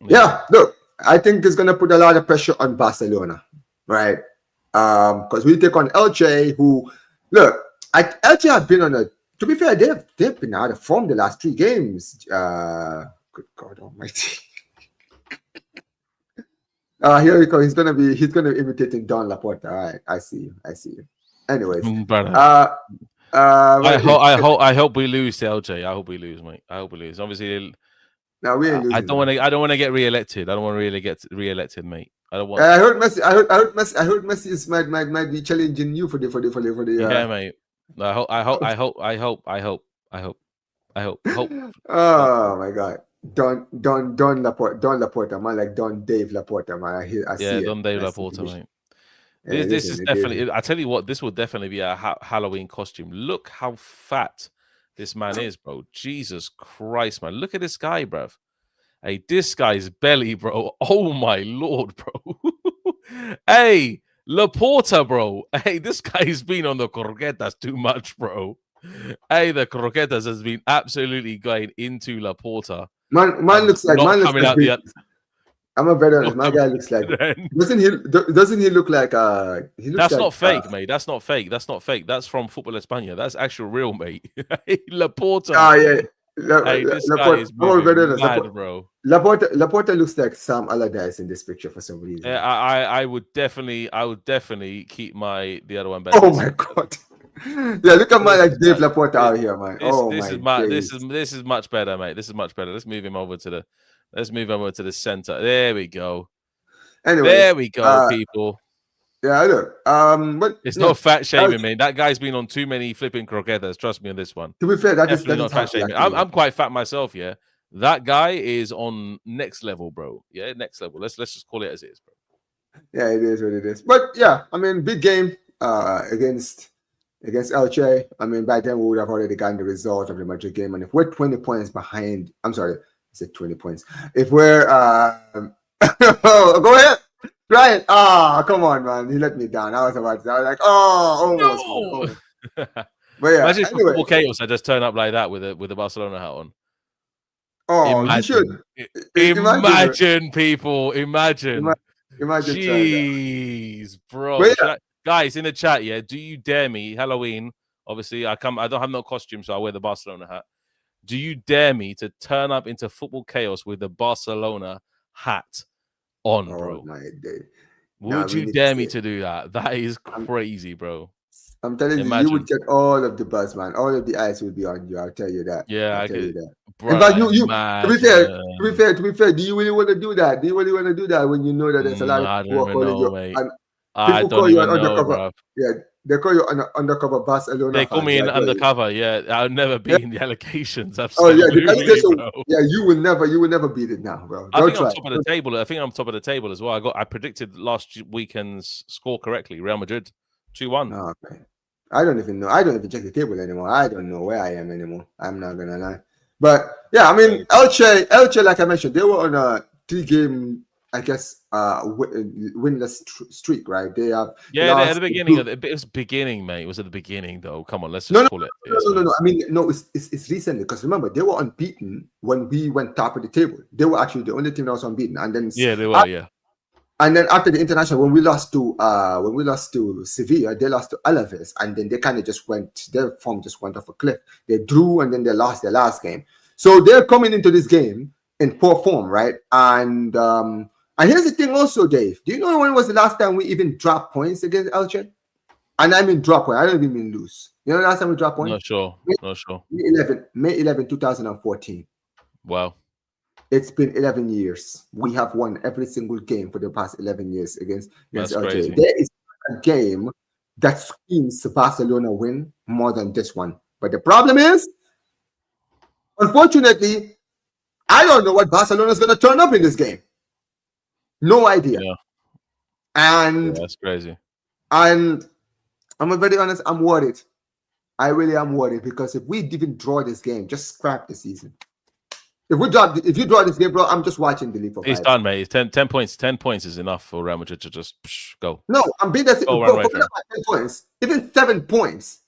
yeah, look, I think it's going to put a lot of pressure on Barcelona, right? Because we take on Elche, who, look, Elche have been on a, to be fair, they've been out of form the last 3 games. Good God Almighty! Here we go. He's gonna be imitating Don Laporta. All right, I see you. Anyways, I hope we lose to LJ. I hope we lose, mate. I hope we lose. Obviously, no, we ain't losing. I don't want to get re-elected. I don't want to really get re-elected, mate. I don't want. I heard Messi is might be challenging you for the. Yeah, mate. I hope. Oh my God. Don Laporta, man, like Don Dave Laporta, man. I see Don Dave Laporta, mate. This is definitely. I tell you what, this will definitely be a Halloween costume. Look how fat this man is, bro. Jesus Christ, man. Look at this guy, bro. Hey, this guy's belly, bro. Oh my Lord, bro. Hey, Laporta, bro. Hey, this guy's been on the croquetas too much, bro. Hey, the croquetas has been absolutely going into Laporta. Man looks like the other. I'm a very honest. My guy looks like doesn't he look like he looks That's like not fake, mate. That's not fake. That's not fake. That's from Football España. That's actual real, mate. Laporta. yeah. Hey, this guy Laporta, is moving mad, bro. Laporta looks like Sam Allardyce in this picture for some reason. Yeah, I would definitely keep the other one better. Oh my god. Yeah, look at man like Dave Laporta out here, man. This is much better, mate. This is much better. Let's move him over to the center. There we go. Anyway, there we go, people. Yeah, I know. But it's not fat shaming, man. That guy's been on too many flipping croquetas. Trust me on this one. To be fair, that definitely is not fat shaming. I'm quite fat myself. Yeah, that guy is on next level, bro. Yeah, next level. Let's just call it as it is, bro. Yeah, it is what it is. But yeah, I mean, big game against Elche. I mean, by then we would have already gotten the result of the Madrid game. And if we're 20 points behind, I'm sorry, I said 20 points. If we're go ahead. Right. Come on, man. You let me down. I was like, almost. No! But yeah, imagine anyway. Football chaos. I just turn up like that with the Barcelona hat on. Oh, imagine. You should. Imagine people. Imagine. Jeez, bro. Yeah. Guys in the chat, yeah. Do you dare me? Halloween. Obviously, I don't have no costume, so I wear the Barcelona hat. Do you dare me to turn up into football chaos with the Barcelona hat on, bro? My day. Would you dare me to do that? That is crazy, bro. I'm telling you, you would get all of the buzz, man. All of the eyes would be on you. I'll tell you that. Yeah, I'll tell you that. Bro, but to be fair, do you really want to do that? Do you really want to do that when you know that there's a lot of people calling you? And people call you undercover. Yeah, they call you undercover Barcelona. They call me undercover. Yeah, I'll never be in the allegations. Absolutely. Oh yeah, the allegation. Yeah, you will never beat it now, bro. I think I'm top of the table. I think I'm top of the table as well. I predicted last weekend's score correctly. Real Madrid 2-1. Oh, okay. I don't even know. I don't even check the table anymore. I don't know where I am anymore. I'm not gonna lie. But yeah, I mean, Elche, like I mentioned, they were on a 3-game, I guess, winless streak, right? They have at the beginning it was beginning, mate. It was at the beginning, though. Come on, let's just call it. No. I mean, no, it's recently because remember they were unbeaten when we went top of the table. They were actually the only team that was unbeaten, and then they were. And then after the international, when we lost to Sevilla, they lost to Alaves, and then they kind of their form just went off a cliff. They drew and then they lost their last game. So they're coming into this game in poor form, right? And here's the thing also, Dave. Do you know when was the last time we even dropped points against Elche? And I mean drop point. I don't even mean lose. You know the last time we dropped points? Not sure. May 11, 2014. Wow. It's been 11 years. We have won every single game for the past 11 years against Elche. There is a game that screams Barcelona win more than this one. But the problem is, unfortunately, I don't know what Barcelona is going to turn up in this game. No idea. Yeah. And that's crazy. And I'm gonna be very honest, I'm worried. I really am worried because if we even draw this game, just scrap the season. If you draw this game, bro, I'm just watching the league. It's done, mate. It's 10 points. 10 points is enough for Real Madrid to just go. No, I'm being that. 10 points, even 7 points.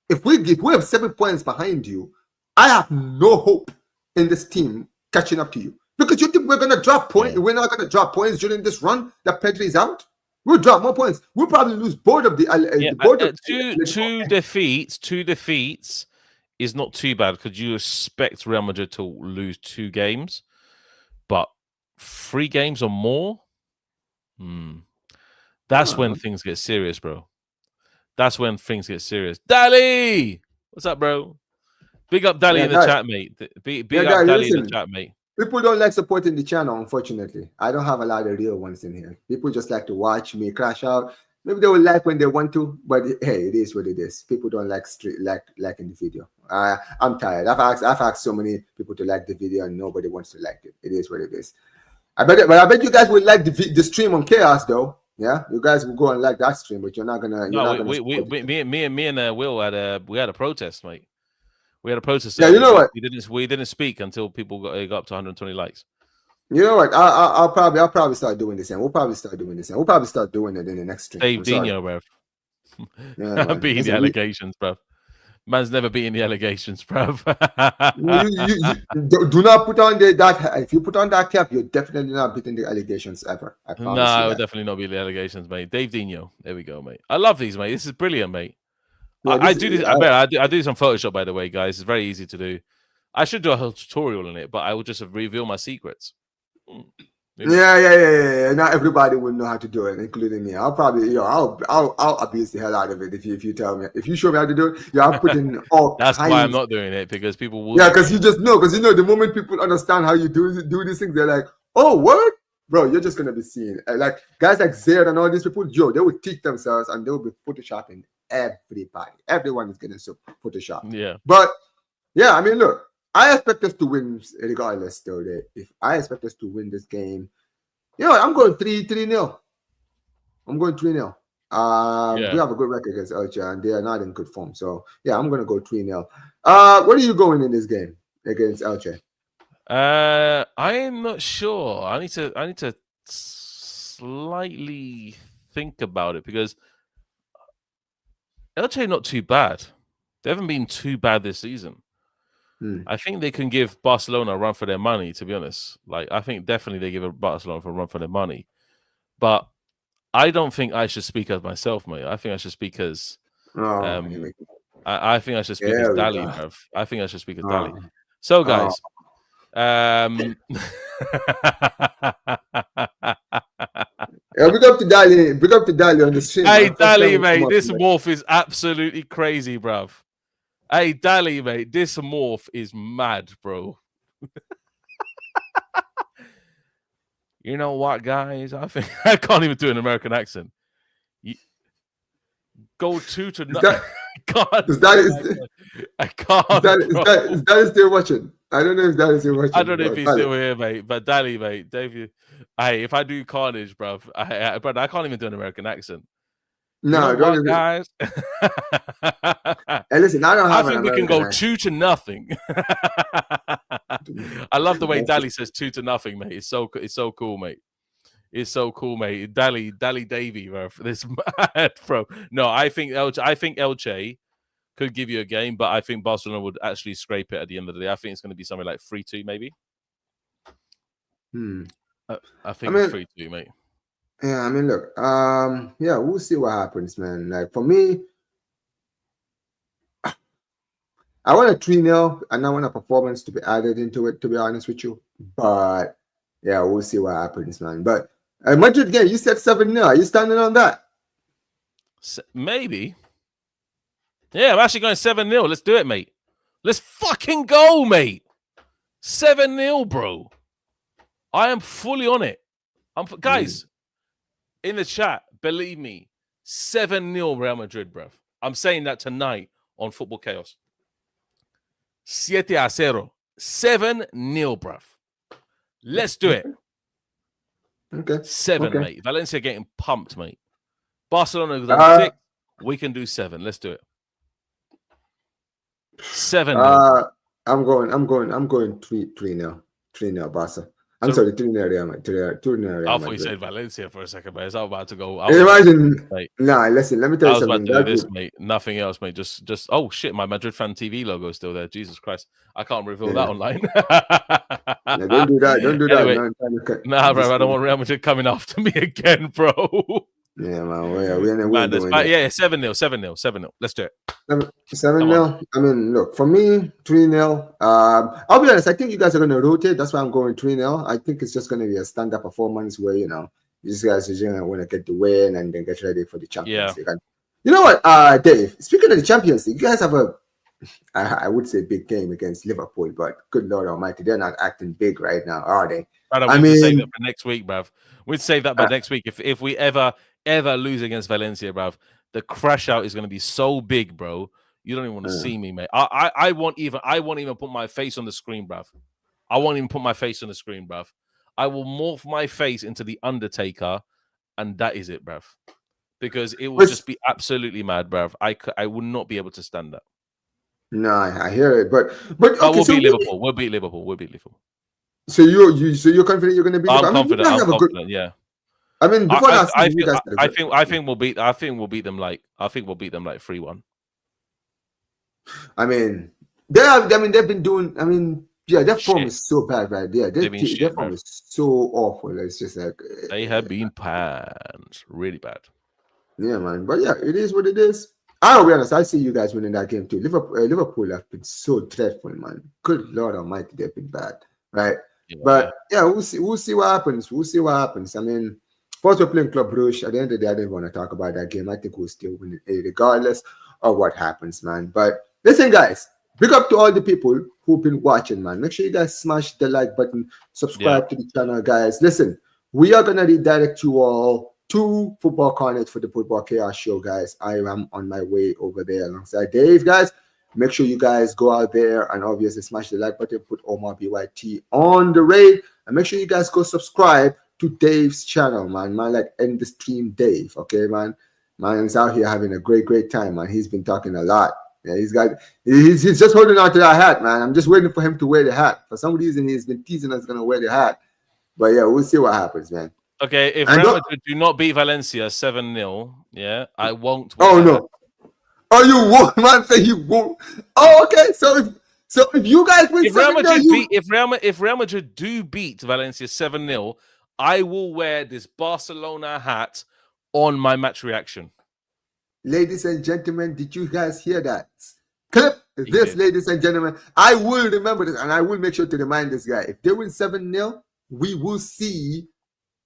If we have 7 points behind you, I have no hope in this team catching up to you. Because you think we're gonna drop points? Yeah. We're not gonna drop points during this run that Pedri is out. We'll drop more points. We'll probably lose both of the two defeats is not too bad because you expect Real Madrid to lose 2 games, but 3 games or more, that's when things get serious, bro. That's when things get serious. Dali, what's up, bro? Big up Dali in the chat, mate. Big up Dali in the chat, mate. People don't like supporting the channel, unfortunately. I don't have a lot of real ones in here. People just like to watch me crash out. Maybe they will like when they want to, but hey, it is what it is. People don't like liking the video. I'm tired. I've asked so many people to like the video and nobody wants to like it. It is what it is. I bet you guys will like the stream on Chaos though. Yeah, you guys will go and like that stream, but you're not gonna. Me and Will had a protest, mate. We had a protest. Yeah, you know what? We didn't speak until people got up to 120 likes. You know what? I'll probably start doing this, and we'll probably start doing this, and we'll probably start doing it in the next stream. Dave I'm sorry. Dino, bruv. Yeah, man. Beating the Listen, allegations, bruv. Man's never beaten the allegations, bruv. do not put on that. If you put on that cap, you're definitely not beating the allegations ever. I promise No, you it would that. definitely not be the allegations, mate. Dave Dino. There we go, mate. I love these, mate. This is brilliant, mate. Yeah, I do this. I do some Photoshop, by the way, guys. It's very easy to do. I should do a whole tutorial on it, but I will just reveal my secrets. Yeah. Not everybody will know how to do it, including me. I'll probably, I'll abuse the hell out of it if you tell me. If you show me how to do it, I'll put in all. That's why I'm not doing it, because people will. Yeah, because you just know, the moment people understand how you do these things, they're like, oh, what? Bro, you're just gonna be seeing like guys like Zayd and all these people, they will teach themselves and they will be photoshopping everybody. Everyone is getting Photoshop. Yeah. But yeah, I mean, look, I expect us to win regardless, though. If I expect us to win this game, I'm going 3-0. I'm going 3-0. We have a good record against Elche, and they are not in good form. So yeah, I'm gonna go 3-0. What are you going in this game against Elche? I'm not sure. I need to slightly think about it, because Elche not too bad. They haven't been too bad this season. I think they can give Barcelona a run for their money, to be honest. Like, I think definitely they give Barcelona a run for their money. But I don't think I should speak as myself, mate. I think I should speak as I think I should speak as Dali, bruv. I think I should speak as Dali. So, guys, big up to Dali. Big up to Dali on the stream. Hey, Dali, mate, this morph is absolutely crazy, bruv. Hey, Dali, mate, this morph is mad, bro. You know what, guys? I think I can't even do an American accent. Go 2 to nothing. Is that still watching? I don't know if that is still watching. I don't know if he's still here, mate. But Dali, mate, Dave, hey, if I do Carnage, bruv, I can't even do an American accent. No, don't what, guys. Hey, listen, I think we can go 2 to nothing. I love the way Dali says 2 to nothing, mate. It's so cool, mate. It's so cool, mate. Dali Davy, bro. This mad, bro. No, I think Elche could give you a game, but I think Barcelona would actually scrape it at the end of the day. I think it's going to be something like 3-2, maybe. I think it's 3-2, mate. Yeah, I mean, look, we'll see what happens, man. Like, for me, I want a 3-0, and I want a performance to be added into it, to be honest with you. But, yeah, we'll see what happens, man. But, Madrid game, you said 7-0. Are you standing on that? Maybe. Yeah, I'm actually going 7-0. Let's do it, mate. Let's fucking go, mate. 7-0, bro. I am fully on it. Guys, in the chat, believe me, 7-0 Real Madrid, bruv. I'm saying that tonight on Football Chaos. 7-0. 7-0, bruv. Let's do it. Okay. 7, mate. Valencia getting pumped, mate. Barcelona done 6. We can do 7. Let's do it. 7-0. I'm going 3-0. 3-0 Barca. I'm sorry, 2-0 Real Madrid. I thought you said Valencia for a second, but it's about to go. Imagine. Nah, listen, let me tell you something. I was about to do this, mate. Nothing else, mate. Just oh shit, my Madrid fan TV logo is still there. Jesus Christ, I can't reveal that online. Yeah, don't do that. Don't do anyway, that. Nah, bro, I don't want Real Madrid coming after me again, bro. Yeah, man. We're doing it. Yeah, 7-0. 7-0. Let's do it. 7-0. I mean, look, for me, 3-0. I'll be honest, I think you guys are going to rotate. That's why I'm going 3-0. I think it's just going to be a stand-up performance where, these guys are going to want to get the win and then get ready for the Champions League. And you know what, Dave, speaking of the Champions League, you guys have I would say big game against Liverpool, but good Lord Almighty, they're not acting big right now, are they? I mean, save that for next week, bruv. We'd save that by next week. If we ever lose against Valencia, bruv, the crash out is going to be so big, bro. You don't even want to see me, mate. I won't even put my face on the screen, bruv. I won't even put my face on the screen, bruv. I will morph my face into the Undertaker, and that is it, bruv. Because it will just be absolutely mad, bruv. I will not be able to stand that. No, I hear it, but okay, we'll beat Liverpool. We'll beat Liverpool. So you're confident you're going to beat them? I'm confident. You guys I'm have a good. confident. Yeah. I mean, before last season, you guys. I think we'll beat. I think we'll beat them like. I think we'll beat them like 3-1. I mean, they have. I mean, they've been doing. I mean, yeah, their form Shit. is so bad right there. They've been Their shit, form bro. is so awful. It's just like They have been panned really bad. yeah, man. But yeah, it is what it is. I'll be honest. I see you guys winning that game too. Liverpool have been so dreadful, man. Good Lord Almighty, they've been bad, right? Yeah. But yeah, we'll see. We'll see what happens. We'll see what happens. I mean, first we're playing Club Brugge. At the end of the day, I didn't want to talk about that game. I think we'll still win it regardless of what happens, man. But listen, guys. Big up to all the people who've been watching, man. Make sure you guys smash the like button, subscribe to the channel, guys. Listen, we are gonna redirect you all to Football Carnage for the Football Chaos Show, guys. I am on my way over there alongside Dave, guys. Make sure you guys go out there and obviously smash the like button, put Omar BYT on the raid, and make sure you guys go subscribe to Dave's channel, man. Man, like End the Stream Dave, okay, man. Man is out here having a great time, man. He's been talking a lot. Yeah, he's just holding on to that hat, man. I'm just waiting for him to wear the hat. For some reason, he's been teasing us gonna wear the hat. But yeah, we'll see what happens, man. Okay, if Real Madrid do not beat Valencia 7-0, yeah, I won't. Oh no! Oh, you won't, man. Say you won't. Oh, okay. So if you guys win, if Real Madrid do beat Valencia 7-0, I will wear this Barcelona hat on my match reaction. Ladies and gentlemen, did you guys hear that? Clip this, ladies and gentlemen. I will remember this, and I will make sure to remind this guy. If they win 7-0, we will see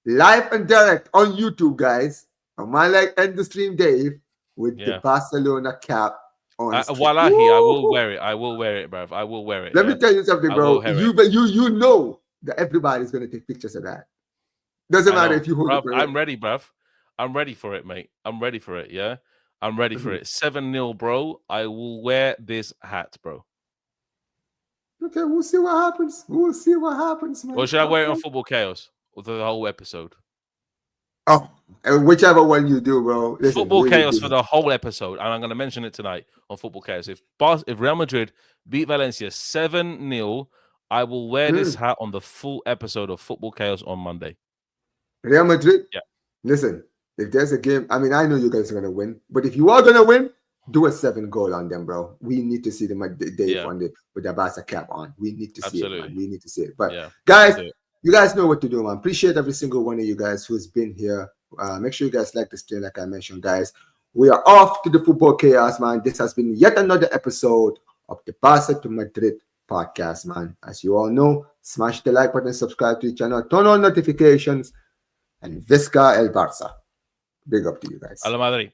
live and direct on YouTube, guys. On my like End the Stream Dave with the Barcelona cap on. While I will wear it. I will wear it, bruv. I will wear it. Let me tell you something, bro. You know that everybody's gonna take pictures of that. Doesn't matter if you hold it. I'm ready, bruv. I'm ready for it, mate. I'm ready for it. Yeah. I'm ready for it. 7-0, bro. I will wear this hat, bro. Okay, we'll see what happens. We'll see what happens, man. Or should I wear it on Football Chaos or the whole episode? Oh, whichever one you do, bro. Listen, Football Chaos for the whole episode, and I'm going to mention it tonight on Football Chaos. If Real Madrid beat Valencia 7-0, I will wear this hat on the full episode of Football Chaos on Monday. Real Madrid? Yeah. Listen. If there's a game, I mean, I know you guys are going to win, but if you are going to win, do a 7-goal on them, bro. We need to see them at Dave on with the Barca cap on. We need to see it, man. We need to see it. But guys, you guys know what to do, man. Appreciate every single one of you guys who's been here. Make sure you guys like the stream, like I mentioned, guys. We are off to the Football Chaos, man. This has been yet another episode of the Barca to Madrid podcast, man. As you all know, smash the like button, subscribe to the channel, turn on notifications, and Visca el Barça. Big up to you guys. A la Madrid.